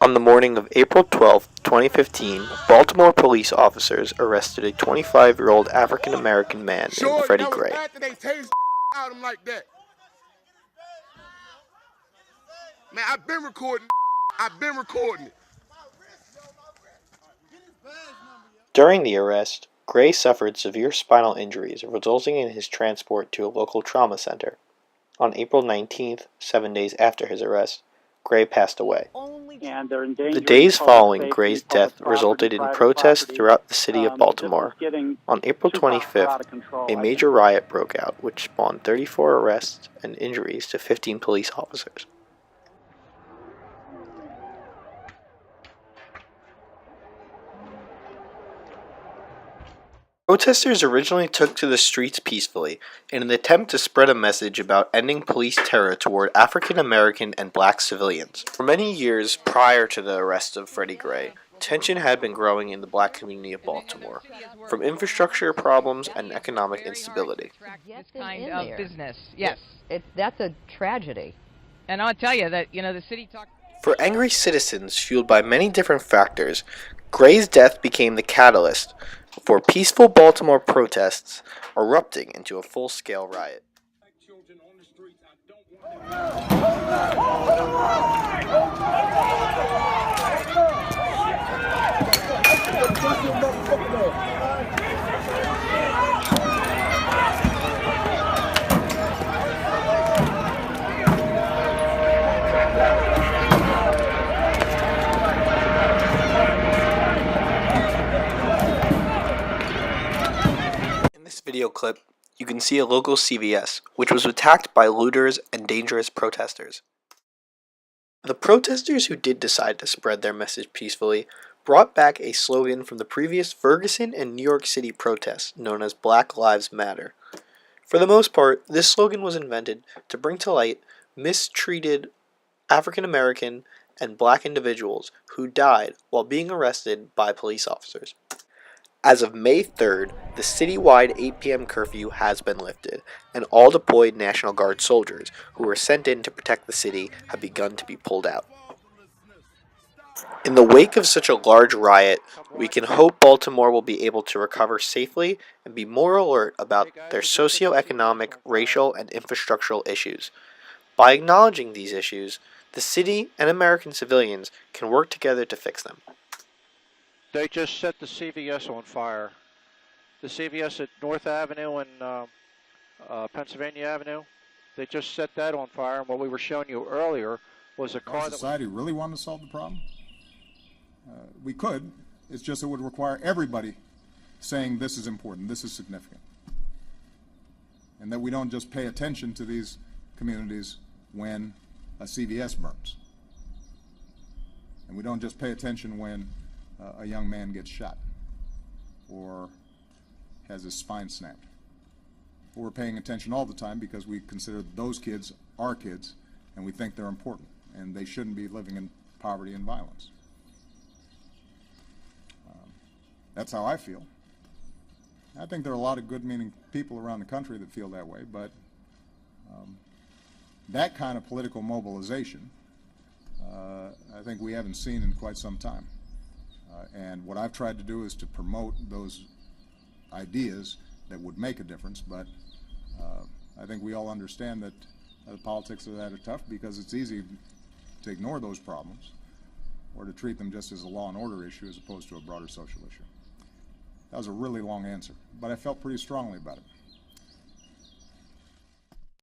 On the morning of April 12, 2015, Baltimore police officers arrested a 25-year-old African-American man named Freddie Gray. After they tased out him like that. Man, I've been recording. It. During the arrest, Gray suffered severe spinal injuries, resulting in his transport to a local trauma center. On April 19th, 7 days after his arrest, Gray passed away. The days following Gray's death resulted in protests throughout the city of Baltimore. On April 25th, a major riot broke out, which spawned 34 arrests and injuries to 15 police officers. Protesters originally took to the streets peacefully in an attempt to spread a message about ending police terror toward African American and black civilians. For many years prior to the arrest of Freddie Gray, tension had been growing in the black community of Baltimore, from infrastructure problems and economic instability. This kind of business, yes. That's a tragedy. And I'll tell you that, the city talked... For angry citizens fueled by many different factors, Gray's death became the catalyst for peaceful Baltimore protests erupting into a full-scale riot. Video clip, you can see a local CVS, which was attacked by looters and dangerous protesters. The protesters who did decide to spread their message peacefully brought back a slogan from the previous Ferguson and New York City protests known as Black Lives Matter. For the most part, this slogan was invented to bring to light mistreated African American and black individuals who died while being arrested by police officers. As of May 3rd, the citywide 8 p.m. curfew has been lifted, and all deployed National Guard soldiers who were sent in to protect the city have begun to be pulled out. In the wake of such a large riot, we can hope Baltimore will be able to recover safely and be more alert about their socioeconomic, racial, and infrastructural issues. By acknowledging these issues, the city and American civilians can work together to fix them. They just set the CVS on fire. The CVS at North Avenue and Pennsylvania Avenue, they just set that on fire. And what we were showing you earlier was a car. Does society really want to solve the problem? We could. It's just it would require everybody saying this is important, this is significant. And that we don't just pay attention to these communities when a CVS burns. And we don't just pay attention when a young man gets shot or has his spine snapped. But we're paying attention all the time because we consider those kids our kids and we think they're important and they shouldn't be living in poverty and violence. That's how I feel. I think there are a lot of good-meaning people around the country that feel that way, but that kind of political mobilization I think we haven't seen in quite some time. And what I've tried to do is to promote those ideas that would make a difference, but I think we all understand that the politics of that are tough because it's easy to ignore those problems or to treat them just as a law and order issue as opposed to a broader social issue. That was a really long answer, but I felt pretty strongly about it.